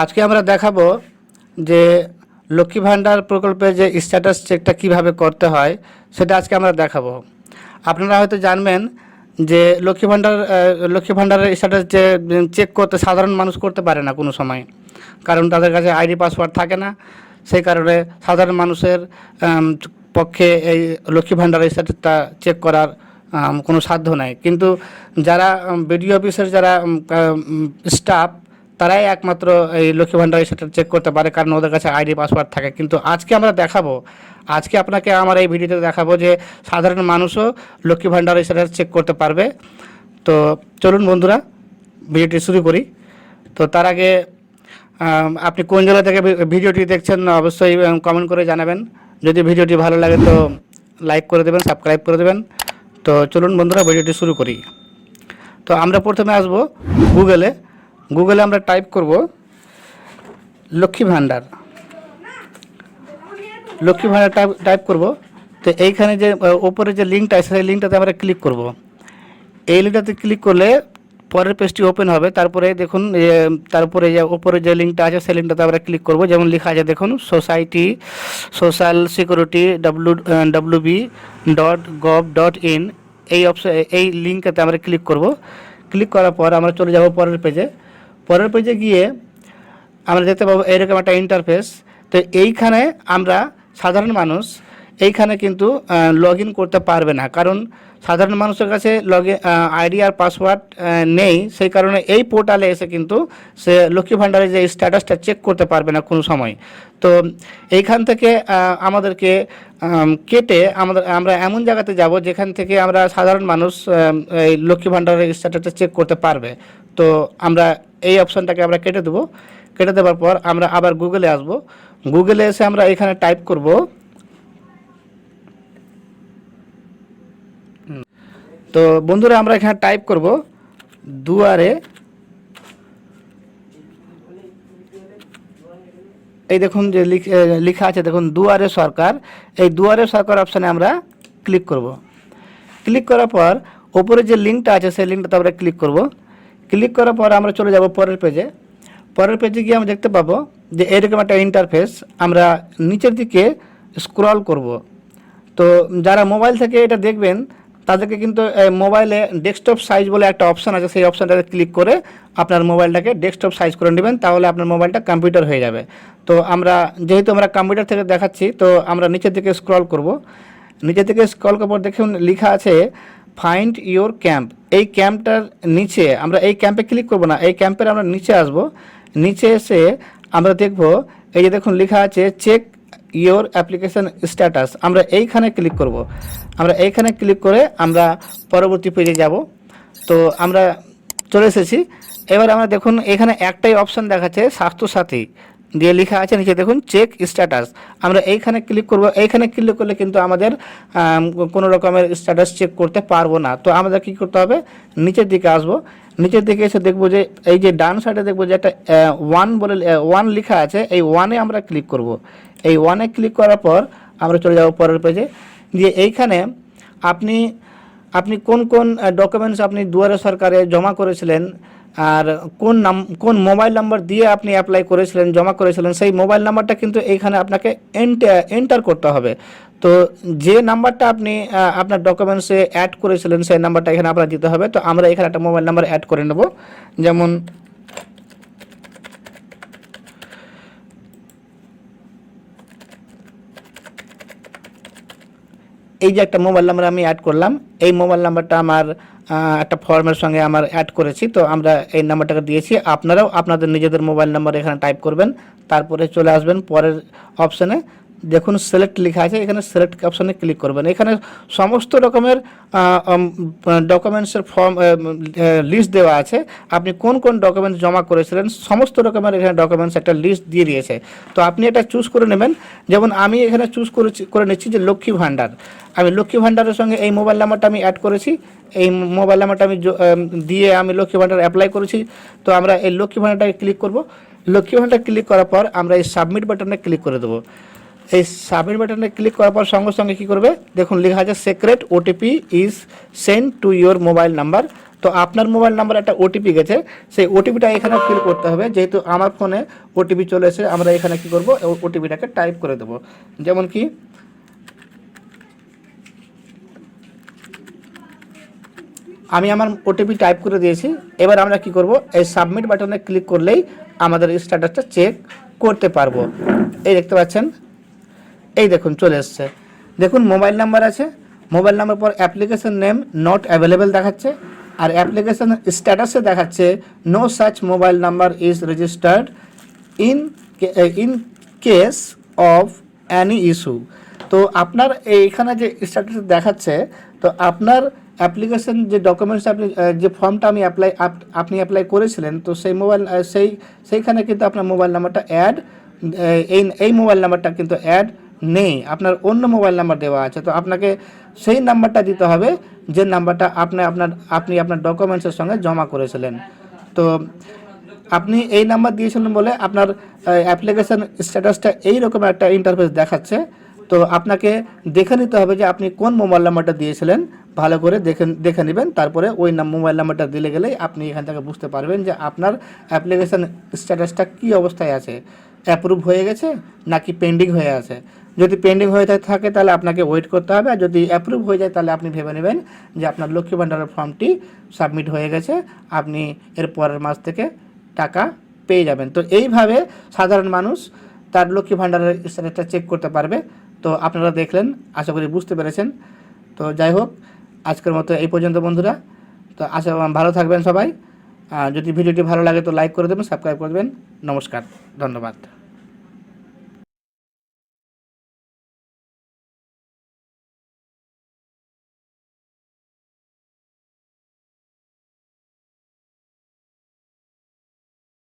আজকে আমরা দেখাবো যে লক্ষ্মী ভাণ্ডার প্রকল্পে যে স্ট্যাটাস চেকটা কিভাবে করতে হয় সেটা আজকে আমরা দেখাবো। আপনারা হয়তো জানবেন যে লক্ষ্মী ভাণ্ডারের স্ট্যাটাস যে চেক করতে সাধারণ মানুষ করতে পারে না কোনো সময়, কারণ তাদের কাছে আইডি পাসওয়ার্ড থাকে না। সেই কারণে সাধারণ মানুষের পক্ষে এই লক্ষ্মী ভাণ্ডারের স্ট্যাটাসটা চেক করার কোনো সাধ্য নাই। কিন্তু যারা বিডিও অফিসের যারা স্টাফ, তারাই একমাত্র এই লক্ষ্মী ভাণ্ডারের সেটা চেক করতে পারে, কারণ ওদের কাছে আইডি পাসওয়ার্ড থাকে। কিন্তু আজকে আমরা দেখাবো, আজকে আপনাকে আমার এই ভিডিওতে দেখাবো যে সাধারণ মানুষও লক্ষ্মী ভাণ্ডারের সেটা চেক করতে পারবে। তো চলুন বন্ধুরা, ভিডিওটি শুরু করি। তো তার আগে আপনি কোন জায়গা থেকে ভিডিওটি দেখছেন অবশ্যই কমেন্ট করে জানাবেন। যদি ভিডিওটি ভালো লাগে তো লাইক করে দেবেন, সাবস্ক্রাইব করে দেবেন। তো চলুন বন্ধুরা, ভিডিওটি শুরু করি। তো আমরা প্রথমে আসব গুগলে আমরা টাইপ করব লক্ষ্মী ভাণ্ডার টাইপ করব। তো এইখানে যে ওপরে যে লিঙ্কটা আছে সেই লিঙ্কটাতে আমরা ক্লিক করব। এই লিঙ্কটাতে ক্লিক করলে পরের পেজটি ওপেন হবে। তারপরে দেখুন তারপরে যে ওপরে যে লিঙ্কটা আছে সেই লিঙ্কটাতে আমরা ক্লিক করব। যেমন লেখা আছে দেখুন, সোশ্যাল সিকিউরিটি www.gov.in, এই লিঙ্কটাতে আমরা ক্লিক করব। ক্লিক করার পর আমরা চলে যাব পরের পেজে গিয়ে আমরা দেখতে পাবো এরকম একটা ইন্টারফেস। তো এইখানে আমরা সাধারণ মানুষ এইখানে কিন্তু লগ ইন করতে পারবে না, কারণ সাধারণ মানুষের কাছে আইডি আর পাসওয়ার্ড নেই। সেই কারণে এই পোর্টালে এসে কিন্তু সে লক্ষ্মী ভাণ্ডারের যে স্ট্যাটাসটা চেক করতে পারবে না কোনো সময়। তো এইখান থেকে আমাদেরকে কেটে আমরা এমন জায়গাতে যাব যেখান থেকে আমরা সাধারণ মানুষ এই লক্ষ্মী ভাণ্ডারের স্ট্যাটাসটা চেক করতে পারবে। তো আমরা এই অপশানটাকে আমরা কেটে দেবো। কেটে দেওয়ার পর আমরা আবার গুগলে আসব। গুগলে এসে আমরা এখানে টাইপ করব তো বন্ধুরা আমরা এখানে টাইপ করব দুয়ারে, এই দেখুন যে লেখা আছে দেখুন দুয়ারে সরকার। এই দুয়ারে সরকার অপশানে আমরা ক্লিক করব। ক্লিক করার পর ওপরে যে লিঙ্কটা আছে সেই লিঙ্কটাতে আমরা ক্লিক করব। ক্লিক করার পর আমরা চলে যাব পরের পেজে গিয়ে আমরা দেখতে পাবো যে এরকম একটা ইন্টারফেস। আমরা নিচের দিকে স্ক্রল করব। তো যারা মোবাইল থেকে এটা দেখবেন তাদেরকে কিন্তু মোবাইলে ডেস্কটপ সাইজ বলে একটা অপশান আছে, সেই অপশানটাতে ক্লিক করে আপনার মোবাইলটাকে ডেস্কটপ সাইজ করে নেবেন, তাহলে আপনার মোবাইলটা কম্পিউটার হয়ে যাবে। তো যেহেতু আমরা কম্পিউটার থেকে দেখাচ্ছি, তো আমরা নিচের দিকে স্ক্রল করব। নিচের দিকে স্ক্রল করার পর দেখুন লেখা আছে ফাইন্ড ইওর ক্যাম্প। এই ক্যাম্পটার নিচে আমরা এই ক্যাম্পে ক্লিক করব না, এই ক্যাম্পের আমরা নিচে আসব। নিচে এসে আমরা দেখব এই যে দেখুন লেখা আছে চেক ইওর অ্যাপ্লিকেশন স্ট্যাটাস। আমরা এইখানে ক্লিক করব। আমরা এইখানে ক্লিক করে আমরা পরবর্তী পেজে যাব। তো আমরা চলে এসেছি। এবার আমরা দেখুন এখানে একটাই অপশান দেখাচ্ছে স্বাস্থ্যসাথী দিয়ে লেখা আছে নিচে দেখুন চেক স্ট্যাটাস। আমরা এইখানে ক্লিক করব। এইখানে ক্লিক করলে কিন্তু আমাদের কোনো রকমের স্ট্যাটাস চেক করতে পারবো না। তো আমাদের কী করতে হবে, নিচের দিকে আসব। নিচের দিকে এসে দেখবো যে এই যে ডান সাইডে দেখবো যে একটা ওয়ান লেখা আছে, এই ওয়ানে আমরা ক্লিক করব। এই ওয়ানে ক্লিক করার পর আমরা চলে যাব পরের পেজে। দিয়ে এইখানে আপনি কোন ডকুমেন্টস আপনি দুয়ারে সরকারে জমা করেছিলেন আর কোন মোবাইল নাম্বার দিয়ে আপনি অ্যাপ্লাই করেছিলেন, জমা করেছিলেন, সেই মোবাইল নাম্বারটা কিন্তু এইখানে আপনাকে এন্টার করতে হবে। তো যে নাম্বারটা আপনি আপনার ডকুমেন্টসে অ্যাড করেছিলেন সেই নাম্বারটা এখানে আপনার দিতে হবে। তো আমরা এখানে একটা মোবাইল নাম্বার অ্যাড করে নেব। যেমন এই যে একটা মোবাইল নাম্বার আমি অ্যাড করলাম, এই মোবাইল নাম্বারটা আমার একটা ফর্মের সঙ্গে আমার অ্যাড করেছি। তো আমরা এই নাম্বারটাকে দিয়েছি। আপনারাও আপনাদের নিজেদের মোবাইল নাম্বার এখানে টাইপ করবেন। তারপরে চলে আসবেন পরের অপশানে, দেখুন সিলেক্ট লেখা আছে, এখানে সিলেক্ট অপশানে ক্লিক করবেন। এখানে সমস্ত রকমের ডকুমেন্টসের ফর্ম লিস্ট দেওয়া আছে। আপনি কোন ডকুমেন্টস জমা করেছিলেন সমস্ত রকমের এখানে ডকুমেন্টস একটা লিস্ট দিয়ে দিয়েছে। তো আপনি এটা চুজ করে নেবেন। যেমন আমি এখানে চুজ করে নিচ্ছি যে লক্ষ্মী ভাণ্ডার। আমি লক্ষ্মী ভাণ্ডারের সঙ্গে এই মোবাইল নাম্বারটা আমি অ্যাড করেছি। এই মোবাইল নাম্বারটা আমি দিয়ে আমি লক্ষ্মী ভাণ্ডার অ্যাপ্লাই করেছি। তো আমরা এই লক্ষ্মী ভাণ্ডারটাকে ক্লিক করব। লক্ষ্মী ভাণ্ডার ক্লিক করার পর আমরা এই সাবমিট বাটনে ক্লিক করে দেবো। এই সাবমিট বাটনে ক্লিক করার পর সঙ্গে সঙ্গে কী করবে, দেখুন লেখা আছে secret OTP is send to your mobile number. তো আপনার মোবাইল নাম্বার একটা ওটিপি গেছে, সেই ওটিপিটা এখানে ফিল করতে হবে। যেহেতু আমার ফোনে ওটিপি চলে এসে, আমরা এখানে কি করব, ওটিপিটাকে টাইপ করে দেব। যেমন কি আমি আমার ওটিপি টাইপ করে দিয়েছি। এবার আমরা কি করব, এই সাবমিট বাটনে ক্লিক করলেই আমাদের স্ট্যাটাসটা চেক করতে পারবো। এই দেখতে পাচ্ছেন, এই দেখুন চলে এসছে। দেখুন মোবাইল নাম্বার আছে, মোবাইল নাম্বার পর অ্যাপ্লিকেশন নেম নট অ্যাভেলেবেল দেখাচ্ছে, আর অ্যাপ্লিকেশন স্ট্যাটাসে দেখাচ্ছে no such mobile number is registered in in case of any issue. তো আপনার এইখানে যে স্ট্যাটাস দেখাচ্ছে, তো আপনার অ্যাপ্লিকেশন যে ডকুমেন্টস আপনি যে ফর্মটা আপনি অ্যাপ্লাই করেছিলেন, তো সেই সেইখানে কিন্তু আপনার মোবাইল নাম্বারটা অ্যাড, এই মোবাইল নাম্বারটা কিন্তু অ্যাড নেই, আপনার অন্য মোবাইল নাম্বার দেওয়া আছে। তো আপনাকে সেই নাম্বারটা দিতে হবে যে নাম্বারটা আপনি আপনার ডকুমেন্টসের সঙ্গে জমা করেছিলেন। তো আপনি এই নাম্বার দিয়েছিলেন বলে আপনার অ্যাপ্লিকেশন স্ট্যাটাসটা এইরকম একটা ইন্টারফেস দেখাচ্ছে। তো আপনাকে দেখে নিতে হবে যে আপনি কোন মোবাইল নাম্বারটা দিয়েছিলেন, ভালো করে দেখে নেবেন। তারপরে ওই মোবাইল নাম্বারটা দিলে গেলেই আপনি এখান থেকে বুঝতে পারবেন যে আপনার অ্যাপ্লিকেশন স্ট্যাটাসটা কী অবস্থায় আছে, অ্যাপ্রুভ হয়ে গেছে নাকি পেন্ডিং হয়ে আছে। যদি পেন্ডিং হয়ে থাকে তাহলে আপনাকে ওয়েট করতে হবে, আর যদি অ্যাপ্রুভ হয়ে যায় তাহলে আপনি ভেবে নেবেন যে আপনার লক্ষ্মী ভাণ্ডারের ফর্মটি সাবমিট হয়ে গেছে, আপনি এর পরের মাস থেকে টাকা পেয়ে যাবেন। তো এইভাবে সাধারণ মানুষ তার লক্ষ্মী ভাণ্ডারের স্ট্যাটাসটা চেক করতে পারবে। তো আপনারা দেখলেন, আশা করি বুঝতে পেরেছেন। তো যাই হোক, আজকের মতো এই পর্যন্ত বন্ধুরা। তো ভালো থাকবেন সবাই। যদি ভিডিওটি ভালো লাগে তো লাইক করে দেবেন, সাবস্ক্রাইব করে দেবেন। নমস্কার, ধন্যবাদ।